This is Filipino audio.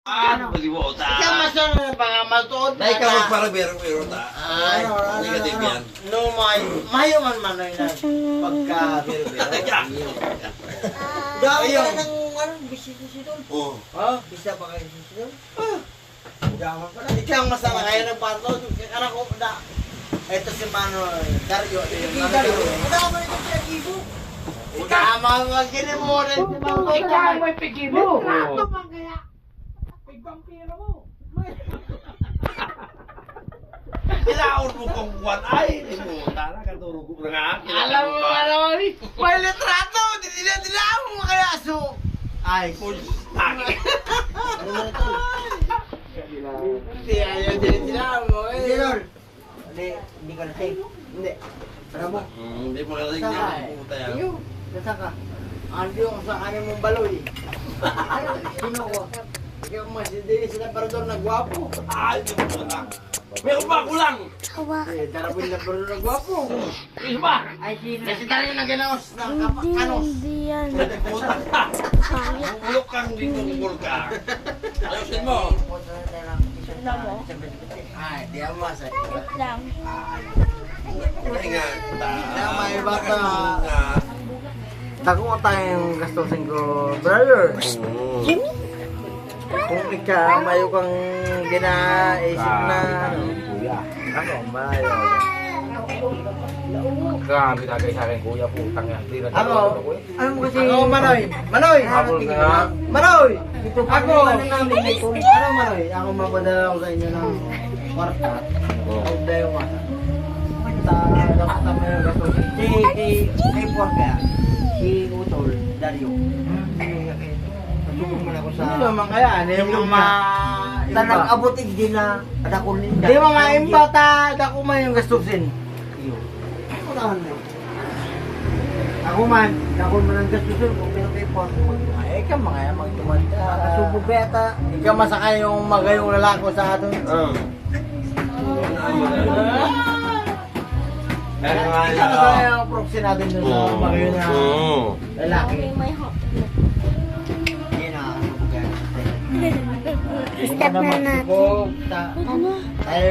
Ano? Mag-iwota. Ikaw masan na pangamaltuod Dahil ka magparabero-bero ta. Ay, Negative yan. no, mayo man manoy na pagka biro-biro. Ayaw ng ano, bisita-bisita. Oo. Ha? Bisa ba kayo bisita? Jaman pala. Ikaw masama kayo ng parto. Anak ko da. Ito si Mano Dario. Dario. Madama ito si Akibo. Tama magkini mo rin si Mano. Ikaw mo ipigibo. Trato man kaya. Pagpampira mo. Kailangan mo kong buwan. Ay, tara ka turog ko na nga. Alam mo ano ni? May litrato. Dila mo kaya so. Ay, Taki. ano mo ito? Hindi, ayaw dila mo. Hindi, Lord. Hindi ka nasig. Hindi. Para mo. Hindi mo kasi niya. Pumunta yan. Iyo, nasa ka. Andi yung sa kanin mong baloy. Sino ko? Ikaw mas hindi sila parador na gwapo. Ay, di mo na. Meron pa kulang. Darapin na parador na gwapo. Isa ba? Ay, sino? Kasi tayo na ganaos na kapakanos. Hindi yan. Puta ka. Ulok kang dito kukul ka. Ayusin mo. Ay, di amas ay. Wait lang. Ay nga. Tama, iba ka. Nga. Tako mo tayong gastusin ko, brother. Jimmy? Kung ikaw, mayo kang ginaisip na, ano, ako, mayo. Grabe tagay sa akin kuya, putang yan. Di na Ako, ano mo kasi? Ako, Manoy! Manoy! Habol ka nga. Manoy! Ako! Ano, Manoy? Ako mapadala ko sa inyo ng kwarta. Huwag na yung mata. Dapat mo yung gastusin. Si Porca, si Utol, Dario. Pasubok mo na ako sa... Hindi naman kaya, hindi mo ma... Nag-abutig din na adakon ninda. Hindi mo maimbata, dako man yung gastusin. Ako naman mo. Ako man, Dakon mo ng gastusin kung pinag-report mo. ay ikaw mga yan, magtumanda. Kasubog beta. Ikaw masakay yung magayong lalako sa atin. Meron nga Ikaw siya. masakay yung proxy natin dun sa magayon na lalaki. May hot. Yan na, kasubog yan. Step na natin. Tayo